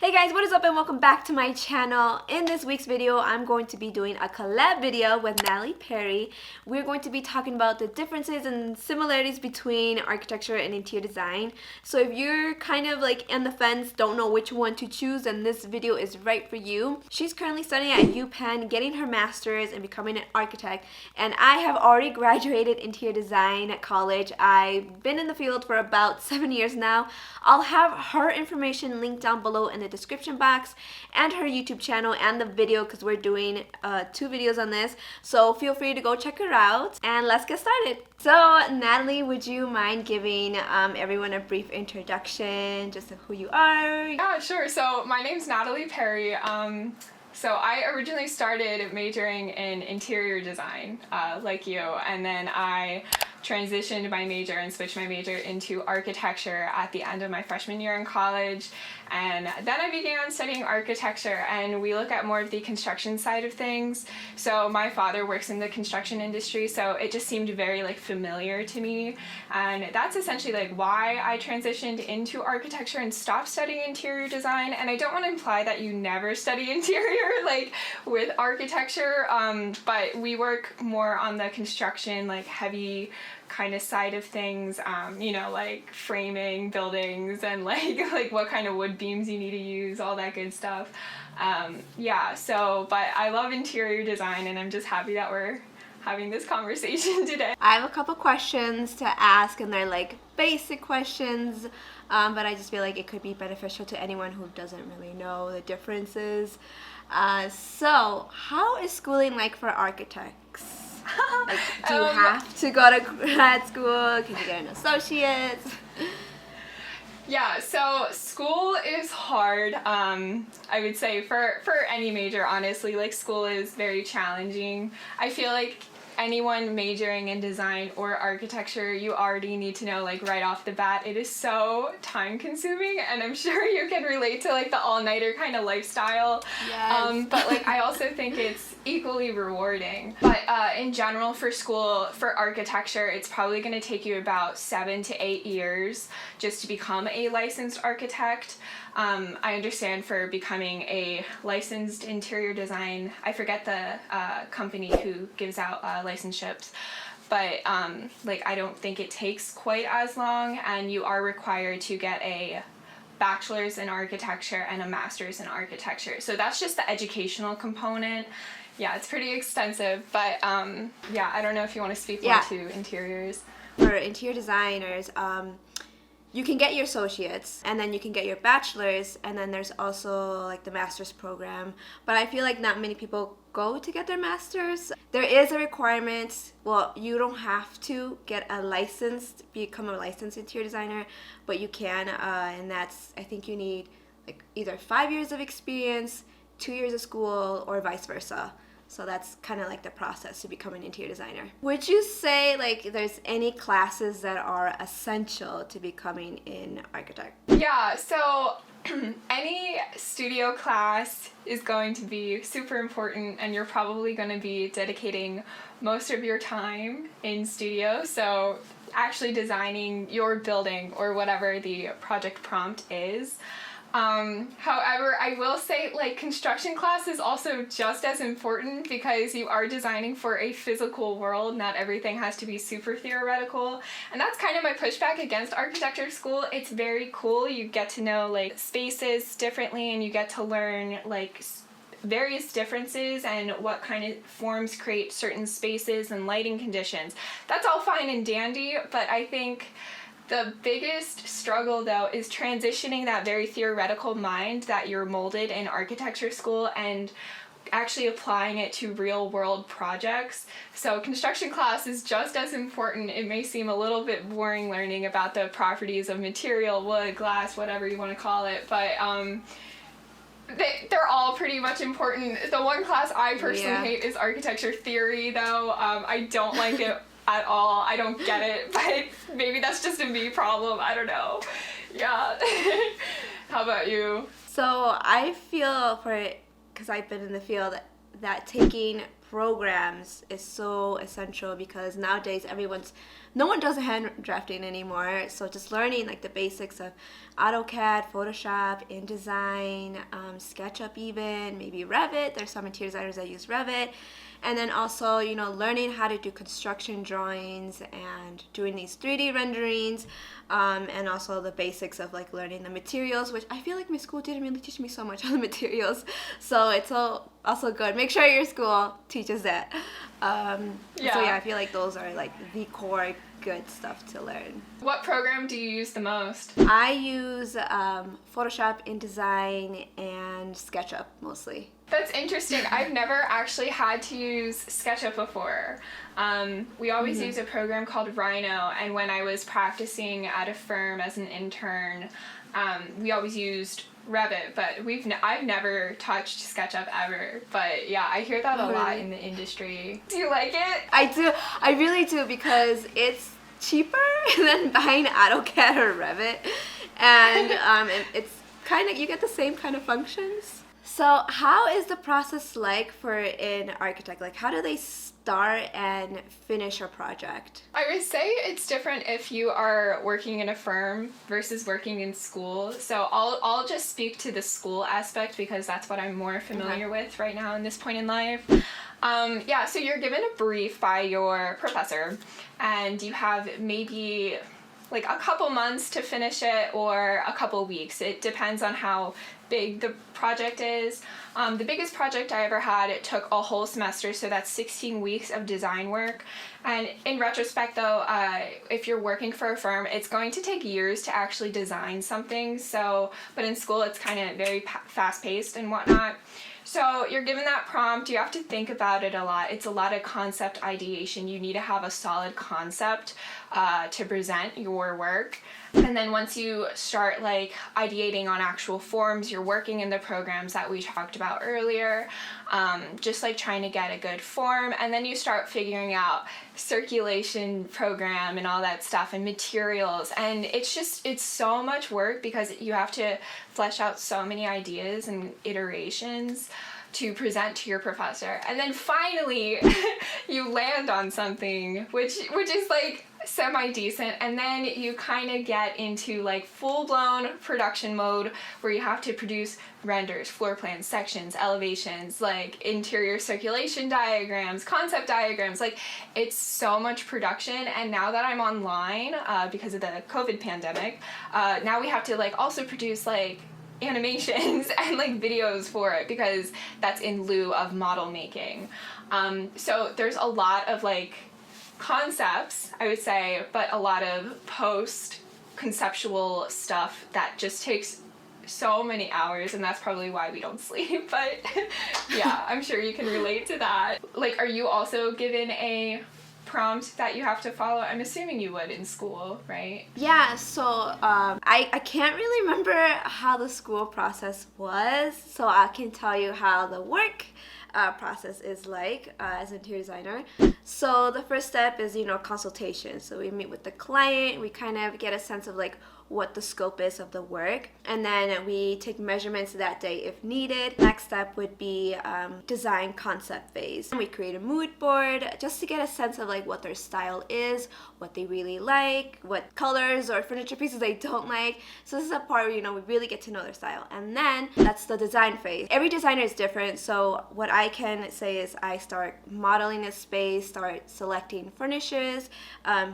Hey guys, what is up and welcome back to my channel. In this week's video, I'm going to be doing a collab video with Natalie Perri. We're going to be talking about the differences and similarities between architecture and interior design. So if you're kind of like on the fence, don't know which one to choose, then this video is right for you. She's currently studying at UPenn, getting her master's and becoming an architect. And I have already graduated interior design at college. I've been in the field for about 7 years now. I'll have her information linked down below in the description box and her YouTube channel and the video because we're doing 2 videos on this, so feel free to go check her out and let's get started. So Natalie, would you mind giving everyone a brief introduction, just of who you are? Yeah, sure. So my name's Natalie Perri. So I originally started majoring in interior design, like you, and then I transitioned my major and switched my major into architecture at the end of my freshman year in college. And then I began studying architecture, and we look at more of the construction side of things. So my father works in the construction industry, so it just seemed very familiar to me. And that's essentially why I transitioned into architecture and stopped studying interior design. And I don't want to imply that you never study interior with architecture, but we work more on the construction, heavy kind of side of things, framing buildings and what kind of wood beams you need to use, all that good stuff. But I love interior design, and I'm just happy that we're having this conversation today. I have a couple questions to ask, and they're basic questions, but I just feel like it could be beneficial to anyone who doesn't really know the differences. So how is schooling like for architects? Do you have to go to grad school? Can you get an associate's? Yeah, so school is hard, I would say, for any major, honestly. School is very challenging. I feel like anyone majoring in design or architecture, you already need to know, right off the bat, it is so time-consuming, and I'm sure you can relate to, the all-nighter kind of lifestyle. Yes. But, I also think it's equally rewarding. But in general, for school, for architecture, it's probably going to take you about 7 to 8 years just to become a licensed architect. I understand for becoming a licensed interior design, I forget the company who gives out licenships, but I don't think it takes quite as long, and you are required to get a bachelor's in architecture and a master's in architecture. So that's just the educational component. Yeah, it's pretty extensive, but I don't know if you want to speak more to interiors. For interior designers, you can get your associates, and then you can get your bachelor's, and then there's also the master's program. But I feel like not many people go to get their master's. There is a requirement. Well, you don't have to become a licensed interior designer, but you can, and that's, I think you need either 5 years of experience, 2 years of school, or vice versa. So that's kind of the process to become an interior designer. Would you say there's any classes that are essential to becoming an architect? Yeah, so any studio class is going to be super important, and you're probably going to be dedicating most of your time in studio. So actually designing your building or whatever the project prompt is. However, I will say construction class is also just as important because you are designing for a physical world. Not everything has to be super theoretical, and that's kind of my pushback against architecture school. It's very cool. You get to know spaces differently, and you get to learn various differences and what kind of forms create certain spaces and lighting conditions. That's all fine and dandy, but I think the biggest struggle, though, is transitioning that very theoretical mind that you're molded in architecture school and actually applying it to real-world projects. So construction class is just as important. It may seem a little bit boring learning about the properties of material, wood, glass, whatever you want to call it, but they're all pretty much important. The one class I personally hate is architecture theory, though. I don't like it at all. I don't get it, but maybe that's just a me problem. I don't know. Yeah. How about you? So I feel because I've been in the field, that taking programs is so essential, because nowadays no one does hand drafting anymore. So just learning like the basics of AutoCAD, Photoshop, InDesign, SketchUp, even maybe Revit. There's some interior designers that use Revit. And then also, learning how to do construction drawings and doing these 3D renderings, and also the basics of like learning the materials, which I feel like my school didn't really teach me so much on the materials. So it's also good. Make sure your school teaches that. So yeah, I feel like those are like the core good stuff to learn. What program do you use the most? I use Photoshop, InDesign, and SketchUp mostly. That's interesting. I've never actually had to use SketchUp before. We always use a program called Rhino, and when I was practicing at a firm as an intern, we always used Revit, but I've never touched SketchUp ever. But yeah, I hear that a lot in the industry. Do you like it? I do. I really do, because it's cheaper than buying AutoCAD or Revit, and it's kind of, you get the same kind of functions. So how is the process like for an architect? Like, how do they start and finish a project? I would say it's different if you are working in a firm versus working in school. So I'll just speak to the school aspect, because that's what I'm more familiar with right now in this point in life. So you're given a brief by your professor, and you have maybe like a couple months to finish it, or a couple weeks. It depends on how big the project is. The biggest project I ever had, it took a whole semester, so that's 16 weeks of design work. And in retrospect though, if you're working for a firm, it's going to take years to actually design something. But in school it's kind of very fast-paced and whatnot. So you're given that prompt, you have to think about it a lot. It's a lot of concept ideation. You need to have a solid concept to present your work. And then once you start like ideating on actual forms, you're working in the programs that we talked about earlier, just like trying to get a good form. And then you start figuring out circulation program and all that stuff, and materials. And it's so much work, because you have to flesh out so many ideas and iterations to present to your professor. And then finally you land on something which is like semi-decent, and then you kind of get into like full-blown production mode, where you have to produce renders, floor plans, sections, elevations, like interior circulation diagrams, concept diagrams. Like, it's so much production. And now that I'm online, because of the COVID pandemic, now we have to like also produce like animations and like videos for it, because that's in lieu of model making. So there's a lot of like concepts, I would say, but a lot of post-conceptual stuff that just takes so many hours, and that's probably why we don't sleep. But yeah, I'm sure you can relate to that. Like, are you also given a prompt that you have to follow? I'm assuming you would in school, right? Yeah, so I can't really remember how the school process was, so I can tell you how the work process is like as an interior designer. So the first step is, consultation. So we meet with the client, we kind of get a sense of like what the scope is of the work, and then we take measurements that day if needed. Next step would be design concept phase. We create a mood board just to get a sense of like what their style is, what they really like, what colors or furniture pieces they don't like. So this is a part where we really get to know their style. And then that's the design phase. Every designer is different, so what I can say is I start modeling a space, start selecting furnishes,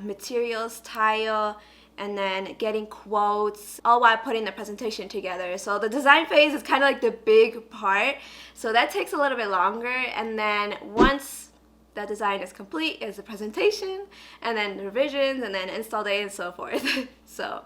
materials, tile, and then getting quotes, all while putting the presentation together. So the design phase is kind of like the big part. So that takes a little bit longer. And then once that design is complete, is the presentation, and then the revisions, and then install day, and so forth. So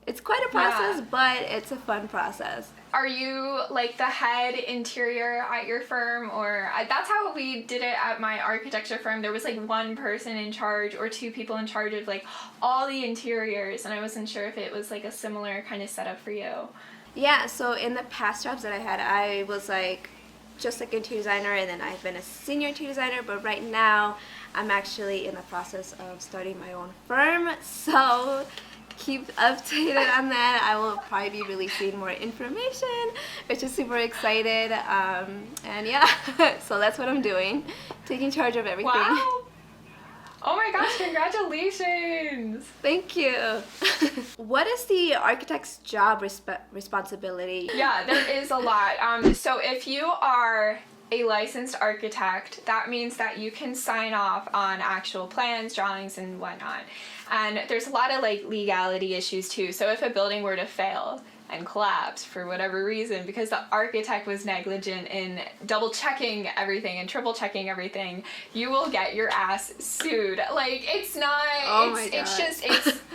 it's quite a process, but it's a fun process. Are you like the head interior at your firm? Or that's how we did it at my architecture firm. There was like one person in charge or two people in charge of like all the interiors, and I wasn't sure if it was like a similar kind of setup for you. Yeah, so in the past jobs that I had, I was like just like interior designer, and then I've been a senior interior designer, but right now I'm actually in the process of starting my own firm. So keep updated on that. I will probably be releasing more information, which is super excited. And yeah, so that's what I'm doing, taking charge of everything. Wow. Oh my gosh, congratulations! Thank you. What is the architect's job responsibility? Yeah, there is a lot. So if you are a licensed architect, that means that you can sign off on actual plans, drawings, and whatnot. And there's a lot of like legality issues too. So if a building were to fail and collapse for whatever reason because the architect was negligent in double checking everything and triple checking everything, you will get your ass sued. Like, it's not,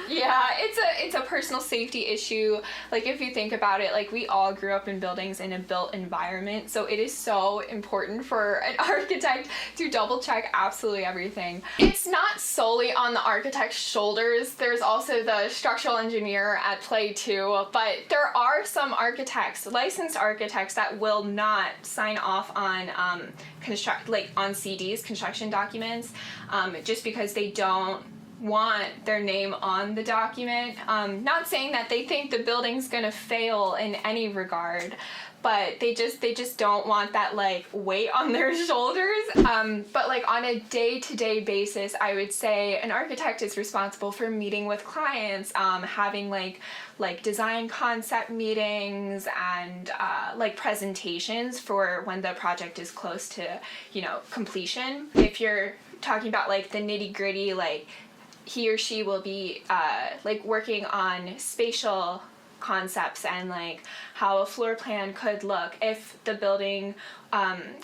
it's a personal safety issue. Like, if you think about it, like, we all grew up in buildings in a built environment, so it is so important for an architect to double check absolutely everything. It's not solely on the architect's shoulders. There's also the structural engineer at play too, but there are some architects, licensed architects, that will not sign off on on CDs, construction documents, just because they don't want their name on the document. Not saying that they think the building's gonna fail in any regard, but they just don't want that like weight on their shoulders. But like on a day-to-day basis, I would say an architect is responsible for meeting with clients, having like design concept meetings and like presentations for when the project is close to, you know, completion. If you're talking about like the nitty-gritty, like he or she will be like working on spatial concepts and like how a floor plan could look if the building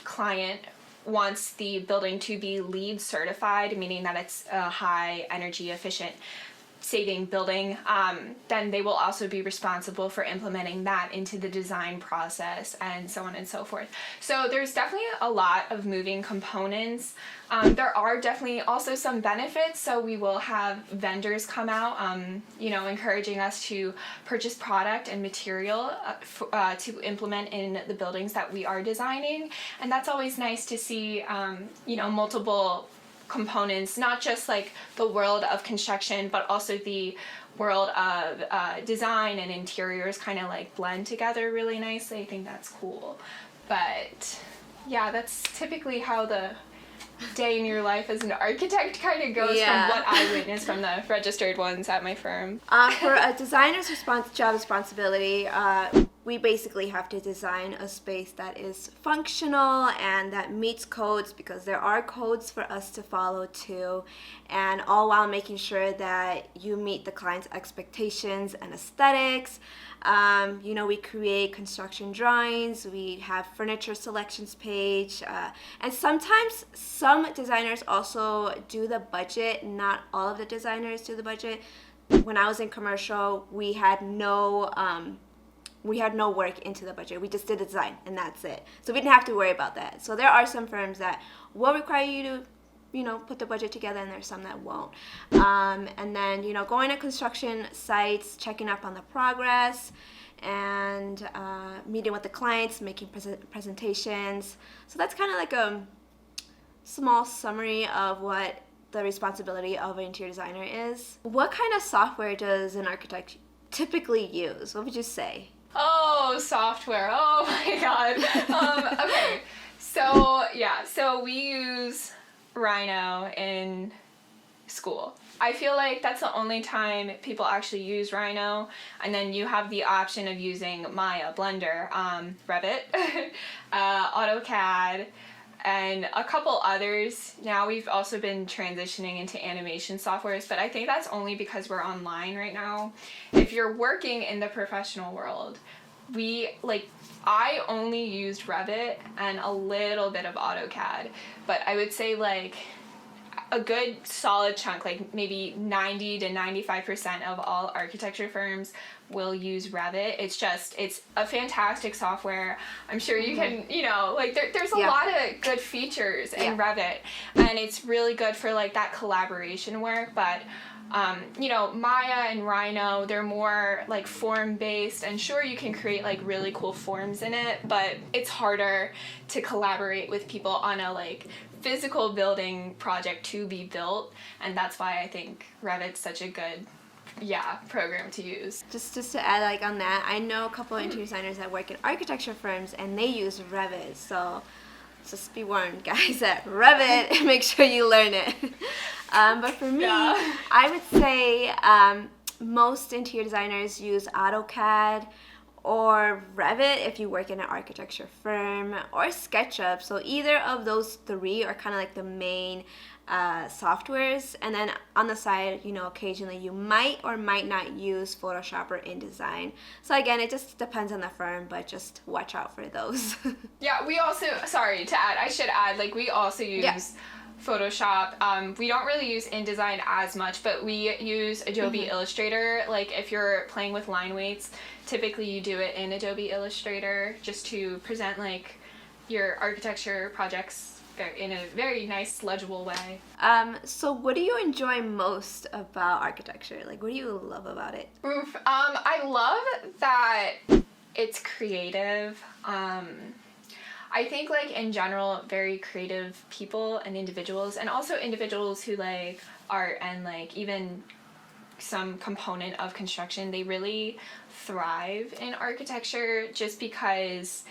client wants the building to be LEED certified, meaning that it's a high energy efficient saving building, then they will also be responsible for implementing that into the design process and so on and so forth. So there's definitely a lot of moving components. There are definitely also some benefits. So we will have vendors come out, you know, encouraging us to purchase product and material to implement in the buildings that we are designing. And that's always nice to see, you know, multiple components, not just like the world of construction, but also the world of design and interiors kind of like blend together really nicely. I think that's cool. But yeah, that's typically how the day in your life as an architect kind of goes from what I witnessed from the registered ones at my firm. For a designer's job responsibility, we basically have to design a space that is functional and that meets codes, because there are codes for us to follow too, and all while making sure that you meet the client's expectations and aesthetics. You know, we create construction drawings, we have furniture selections page, and sometimes some designers also do the budget. Not all of the designers do the budget. When I was in commercial, we had no work into the budget. We just did the design and that's it. So we didn't have to worry about that. So there are some firms that will require you to, you know, put the budget together, and there's some that won't. And then, you know, going to construction sites, checking up on the progress, and meeting with the clients, making presentations. So that's kind of like a small summary of what the responsibility of an interior designer is. What kind of software does an architect typically use? What would you say? Oh, software. Oh my God. Okay. So yeah, so we use Rhino in school. I feel like that's the only time people actually use Rhino, and then you have the option of using Maya, Blender, Revit, AutoCAD, and a couple others. Now we've also been transitioning into animation softwares, but I think that's only because we're online right now. If you're working in the professional world, I only used Revit and a little bit of AutoCAD, but I would say like a good solid chunk, like maybe 90 to 95% of all architecture firms will use Revit. It's a fantastic software. I'm sure you can, you know, like there's a lot of good features in Revit, and it's really good for like that collaboration work. But you know, Maya and Rhino, they're more like form-based, and sure, you can create like really cool forms in it, but it's harder to collaborate with people on a like physical building project to be built, and that's why I think Revit's such a good program to use. Just to add like on that, I know a couple of interior designers that work in architecture firms and they use Revit. So just be warned, guys, at Revit, make sure you learn it. But for me, I would say most interior designers use AutoCAD or Revit if you work in an architecture firm, or SketchUp. So either of those three are kind of like the main softwares, and then on the side, you know, occasionally you might or might not use Photoshop or InDesign. So again, it just depends on the firm, but just watch out for those. Yeah, we also, sorry to add, I should add, like we also use Photoshop. We don't really use InDesign as much, but we use Adobe Illustrator. Like if you're playing with line weights, typically you do it in Adobe Illustrator just to present like your architecture projects in a very nice, legible way. So what do you enjoy most about architecture? Like, what do you love about it? I love that it's creative. I think like in general, very creative people and individuals, and also individuals who like art and like even some component of construction, they really thrive in architecture just because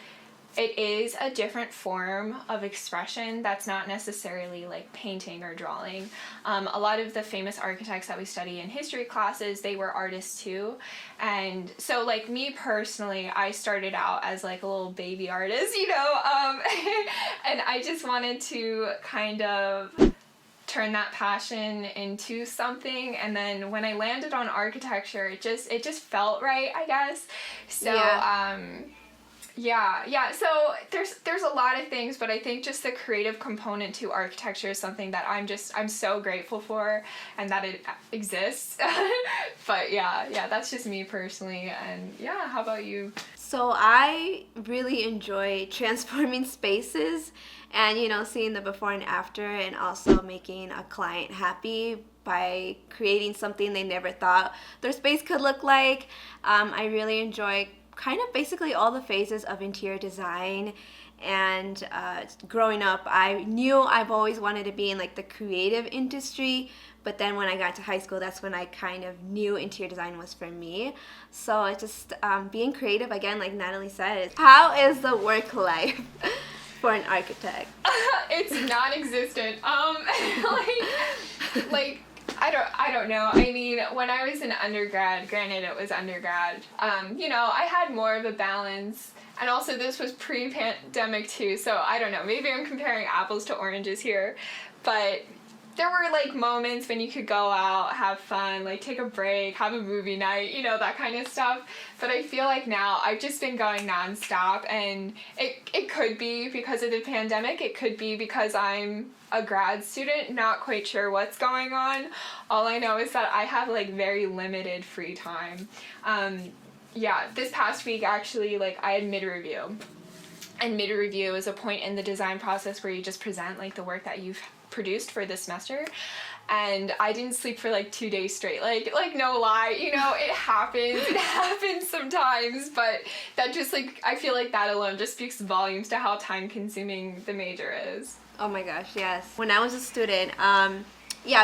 it is a different form of expression that's not necessarily like painting or drawing. A lot of the famous architects that we study in history classes, they were artists too. And so like me personally, I started out as like a little baby artist, you know, and I just wanted to kind of turn that passion into something, and then when I landed on architecture, it just felt right, I guess. So so there's a lot of things, but I think just the creative component to architecture is something that I'm so grateful for, and that it exists. But that's just me personally. And how about you? So I really enjoy transforming spaces and, you know, seeing the before and after, and also making a client happy by creating something they never thought their space could look like. I really enjoy kind of basically all the phases of interior design. And growing up, I knew I've always wanted to be in like the creative industry, but then when I got to high school, that's when I kind of knew interior design was for me. So it's just being creative, again, like Natalie said. How is the work life for an architect? It's non-existent. Like I don't know. I mean, when I was in undergrad, granted it was undergrad, you know, I had more of a balance. And also this was pre-pandemic too, so I don't know, maybe I'm comparing apples to oranges here. But there were like moments when you could go out, have fun, like take a break, have a movie night, you know, that kind of stuff. But I feel like now I've just been going nonstop, and it could be because of the pandemic, it could be because I'm a grad student, not quite sure what's going on. All I know is that I have like very limited free time. This past week actually, like I had mid-review. And mid-review is a point in the design process where you just present like the work that you've produced for this semester. And I didn't sleep for like 2 days straight. Like no lie, you know, it happens sometimes, but that just like, I feel like that alone just speaks volumes to how time consuming the major is. Oh my gosh, yes. When I was a student,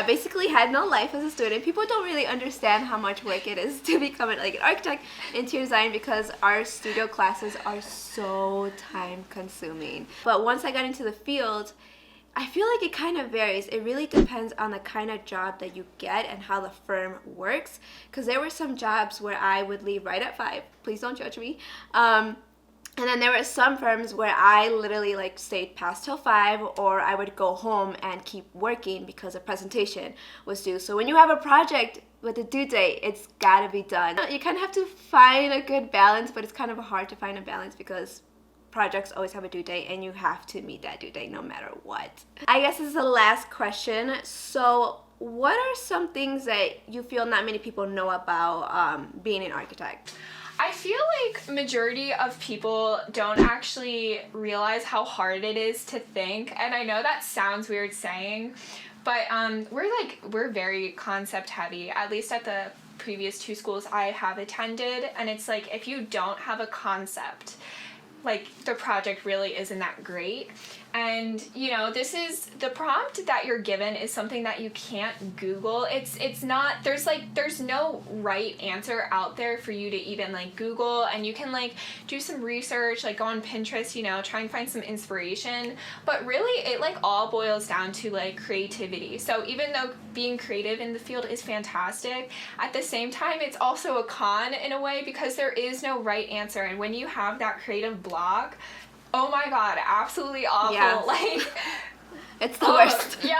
basically had no life as a student. People don't really understand how much work it is to become an architect, interior design, because our studio classes are so time consuming. But once I got into the field, I feel like it kind of varies. It really depends on the kind of job that you get and how the firm works. Because there were some jobs where I would leave right at 5. Please don't judge me. And then there were some firms where I literally stayed past till 5, or I would go home and keep working because a presentation was due. So when you have a project with a due date, it's gotta be done. You kind of have to find a good balance, but it's kind of hard to find a balance because projects always have a due date and you have to meet that due date no matter what. I guess this is the last question. So what are some things that you feel not many people know about being an architect? I feel like majority of people don't actually realize how hard it is to think, and I know that sounds weird saying, but we're very concept heavy, at least at the previous 2 schools I have attended, and it's like if you don't have a concept, like the project really isn't that great. And you know, this is the prompt that you're given is something that you can't Google. It's not, there's no right answer out there for you to even like Google, and you can like do some research, like go on Pinterest, you know, try and find some inspiration, but really it like all boils down to like creativity. So even though being creative in the field is fantastic, at the same time it's also a con in a way, because there is no right answer. And when you have that creative block, oh my god, absolutely awful. Yeah. Like, It's the worst. Yeah.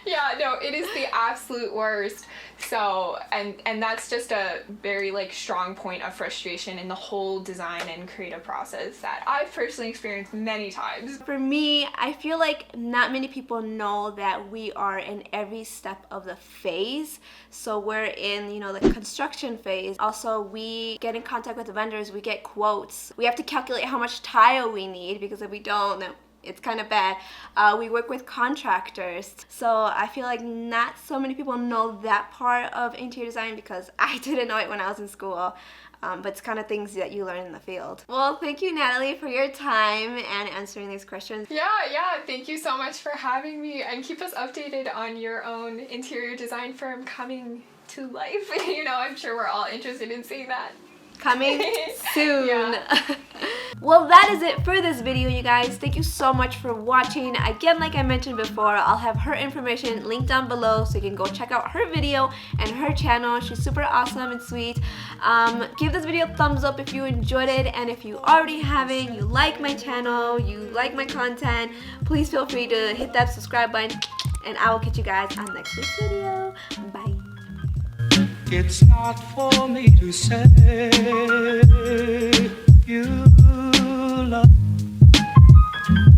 Yeah, no, it is the absolute worst. So, and that's just a very like strong point of frustration in the whole design and creative process that I've personally experienced many times. For me, I feel like not many people know that we are in every step of the phase. So we're in, you know, the construction phase. Also, we get in contact with the vendors, we get quotes. We have to calculate how much tile we need, because if we don't, then it's kind of bad. We work with contractors. So I feel like not so many people know that part of interior design, because I didn't know it when I was in school. But it's kind of things that you learn in the field. Well, thank you, Natalie, for your time and answering these questions. Yeah, thank you so much for having me, and keep us updated on your own interior design firm coming to life. You know, I'm sure we're all interested in seeing that. Coming soon. Yeah. Well, that is it for this video, you guys. Thank you so much for watching. Again, like I mentioned before, I'll have her information linked down below, so you can go check out her video and her channel. She's super awesome and sweet. Give this video a thumbs up if you enjoyed it, and if you already haven't, you like my channel, you like my content, please feel free to hit that subscribe button, and I will catch you guys on next week's video. Bye. It's not for me to say you